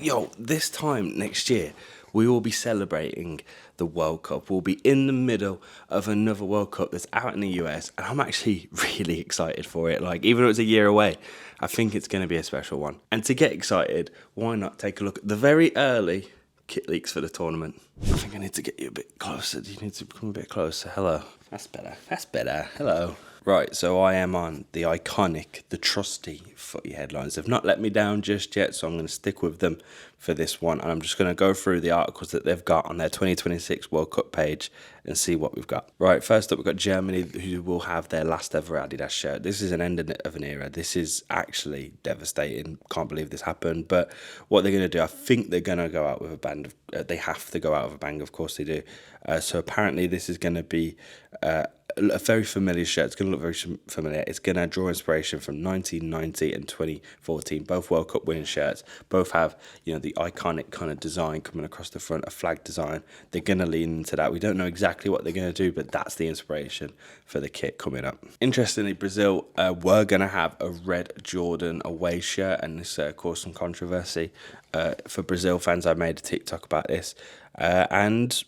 Yo, this time next year, we will be celebrating the World Cup. We'll be in the middle of another World Cup that's out in the US, and I'm actually really excited for it. Like, even though it's a year away, I think it's going to be a special one. And to get excited, why not take a look at the very early kit leaks for the tournament? I think I need to get you a bit closer. You need to come a bit closer. Hello. That's better. That's better. Hello. Right, so I am on the iconic, the trusty footy headlines. They've not let me down just yet, so I'm going to stick with them for this one. And I'm just going to go through the articles that they've got on their 2026 World Cup page and see what we've got. Right, first up, we've got Germany, who will have their last ever Adidas shirt. This is an end of an era. This is actually devastating. Can't believe this happened. But what they're going to do, I think they're going to go out with a bang of... they have to go out with a bang, of course they do. So apparently this is going to be... a very familiar shirt. It's going to look very familiar. It's going to draw inspiration from 1990 and 2014. Both World Cup winning shirts. Both have, you know, the iconic kind of design coming across the front, a flag design. They're going to lean into that. We don't know exactly what they're going to do, but that's the inspiration for the kit coming up. Interestingly, Brazil were going to have a red Jordan away shirt, and this caused some controversy. For Brazil fans, I made a TikTok about this, and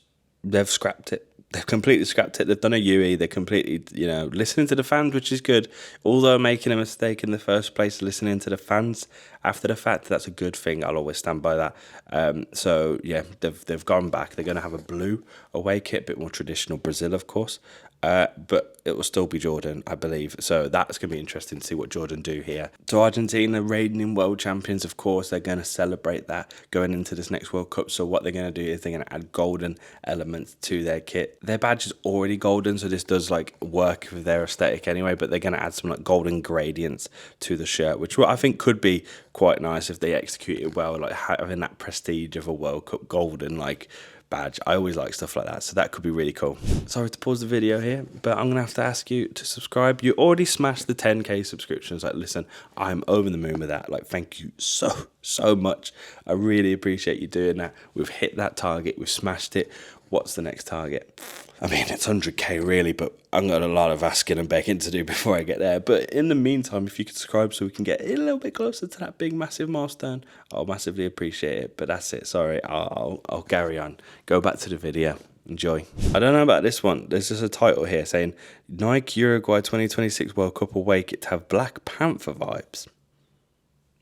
they've scrapped it. They've completely scrapped it. They've done a UE. They're completely, you know, listening to the fans, which is good. Although making a mistake in the first place, listening to the fans after the fact, that's a good thing. I'll always stand by that. So, yeah, they've gone back. They're going to have a blue away kit, a bit more traditional Brazil, of course. But it will still be Jordan, I believe. So that's going to be interesting to see what Jordan do here. So Argentina, reigning world champions, of course, they're going to celebrate that going into this next World Cup. So what they're going to do is they're going to add golden elements to their kit. Their badge is already golden, so this does like work with their aesthetic anyway, but they're going to add some like golden gradients to the shirt, which I think could be quite nice if they execute it well, like having that prestige of a World Cup golden, like, badge. I always like stuff like that, so that could be really cool. Sorry to pause the video here, but I'm gonna have to ask you to subscribe. You already smashed the 10k subscriptions. Like, listen, I'm over the moon with that. Like, thank you so much. I really appreciate you doing that. We've hit that target. We've smashed it. What's the next target? I mean, it's 100k really, but I've got a lot of asking and begging to do before I get there. But in the meantime, if you could subscribe so we can get a little bit closer to that big, massive milestone, I'll massively appreciate it. But that's it. Sorry, I'll carry on. Go back to the video. Enjoy. I don't know about this one. There's just a title here saying, Nike Uruguay 2026 World Cup away kit to have Black Panther vibes.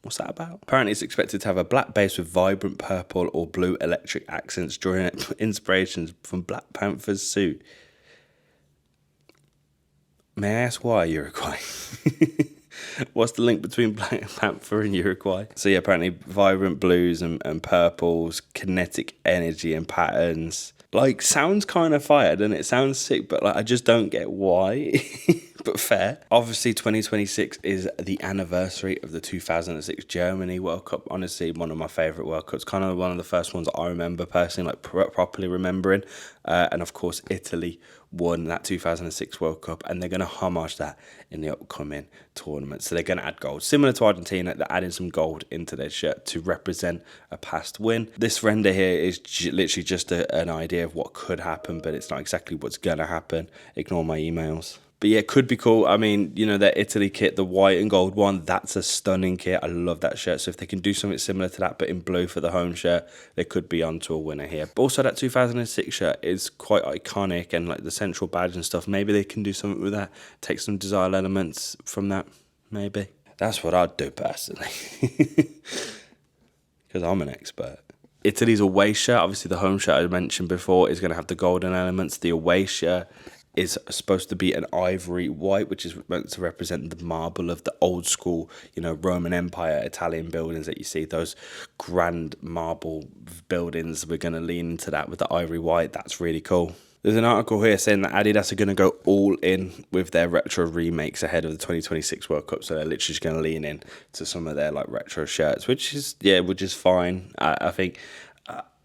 What's that about? Apparently it's expected to have a black base with vibrant purple or blue electric accents, drawing inspirations from Black Panther's suit. May I ask why Uruguay? What's the link between Black Panther and Uruguay? So yeah, apparently vibrant blues and purples, kinetic energy and patterns. Like, sounds kind of fire, doesn't it? Sounds sick, but like I just don't get why. But fair. Obviously, 2026 is the anniversary of the 2006 Germany World Cup. Honestly, one of my favourite World Cups. Kind of one of the first ones I remember personally, like properly remembering. And of course, Italy won that 2006 World Cup, and they're going to homage that in the upcoming tournament. So they're going to add gold. Similar to Argentina, they're adding some gold into their shirt to represent a past win. This render here is literally just an idea of what could happen, but it's not exactly what's going to happen. Ignore my emails. But yeah, it could be cool. I mean, you know, their Italy kit, the white and gold one, that's a stunning kit. I love that shirt. So if they can do something similar to that, but in blue for the home shirt, they could be onto a winner here. But also that 2006 shirt is quite iconic, and like the central badge and stuff. Maybe they can do something with that. Take some design elements from that, maybe. That's what I'd do personally. Because I'm an expert. Italy's away shirt, obviously the home shirt I mentioned before, is going to have the golden elements. The away shirt is supposed to be an ivory white, which is meant to represent the marble of the old school, you know, Roman Empire Italian buildings that you see, those grand marble buildings. We're going to lean into that with the ivory white. That's really cool. There's an article here saying that Adidas are going to go all in with their retro remakes ahead of the 2026 World Cup. So they're literally just going to lean in to some of their like retro shirts, which is fine. I think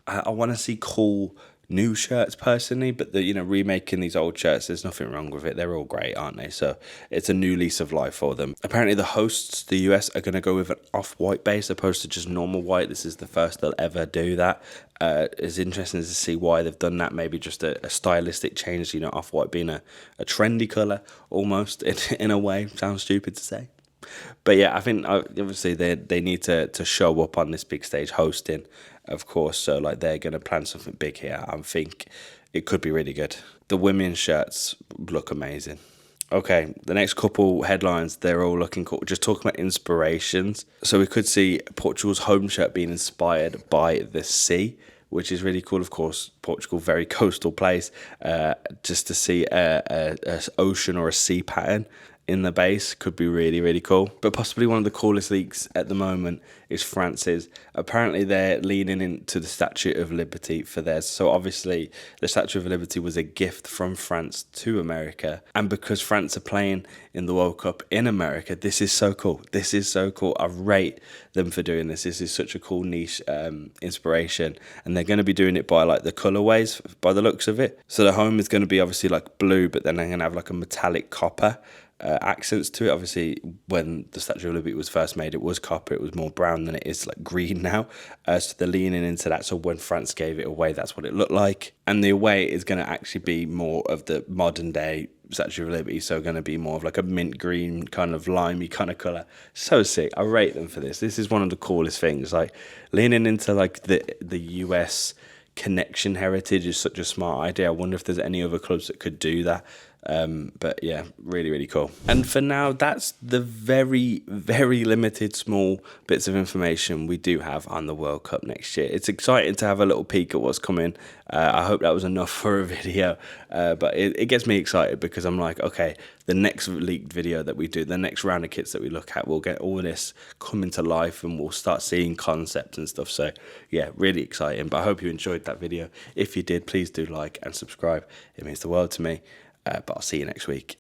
I want to see cool new shirts personally, but the, you know, remaking these old shirts, there's nothing wrong with it. They're all great, aren't they? So it's a new lease of life for them. Apparently the hosts, the US, are going to go with an off-white base opposed to just normal white. This is the first they'll ever do that. It's interesting to see why they've done that. Maybe just a stylistic change, you know, off-white being a trendy colour almost in a way. Sounds stupid to say, But yeah, I think obviously they need to show up on this big stage hosting, of course. So like they're gonna plan something big here. I think it could be really good. The women's shirts look amazing. Okay, the next couple headlines, they're all looking cool. Just talking about inspirations. So we could see Portugal's home shirt being inspired by the sea, which is really cool. Of course, Portugal, very coastal place. Just to see a ocean or a sea pattern in the base could be really, really cool. But possibly one of the coolest leaks at the moment is France's. Apparently, they're leaning into the Statue of Liberty for theirs. So obviously, the Statue of Liberty was a gift from France to America. And because France are playing in the World Cup in America, this is so cool. This is so cool. I rate them for doing this. This is such a cool niche inspiration. And they're going to be doing it by like the colorways, by the looks of it. So the home is going to be obviously like blue, but then they're going to have like a metallic copper accents to it. Obviously, when the Statue of Liberty was first made, it was copper. It was more brown than it is like green now. So they're leaning into that. So when France gave it away, that's what it looked like. And the away is going to actually be more of the modern day Statue of Liberty. So going to be more of like a mint green kind of limey kind of colour. So sick. I rate them for this. This is one of the coolest things. Like leaning into like the US connection heritage is such a smart idea. I wonder if there's any other clubs that could do that. But yeah, really, really cool. And for now, that's the very, very limited small bits of information we do have on the World Cup next year. It's exciting to have a little peek at what's coming. I hope that was enough for a video, but it gets me excited because I'm like, okay, the next leaked video that we do, the next round of kits that we look at, we'll get all this coming to life and we'll start seeing concepts and stuff. So yeah, really exciting. But I hope you enjoyed that video. If you did, please do like and subscribe. It means the world to me. But I'll see you next week.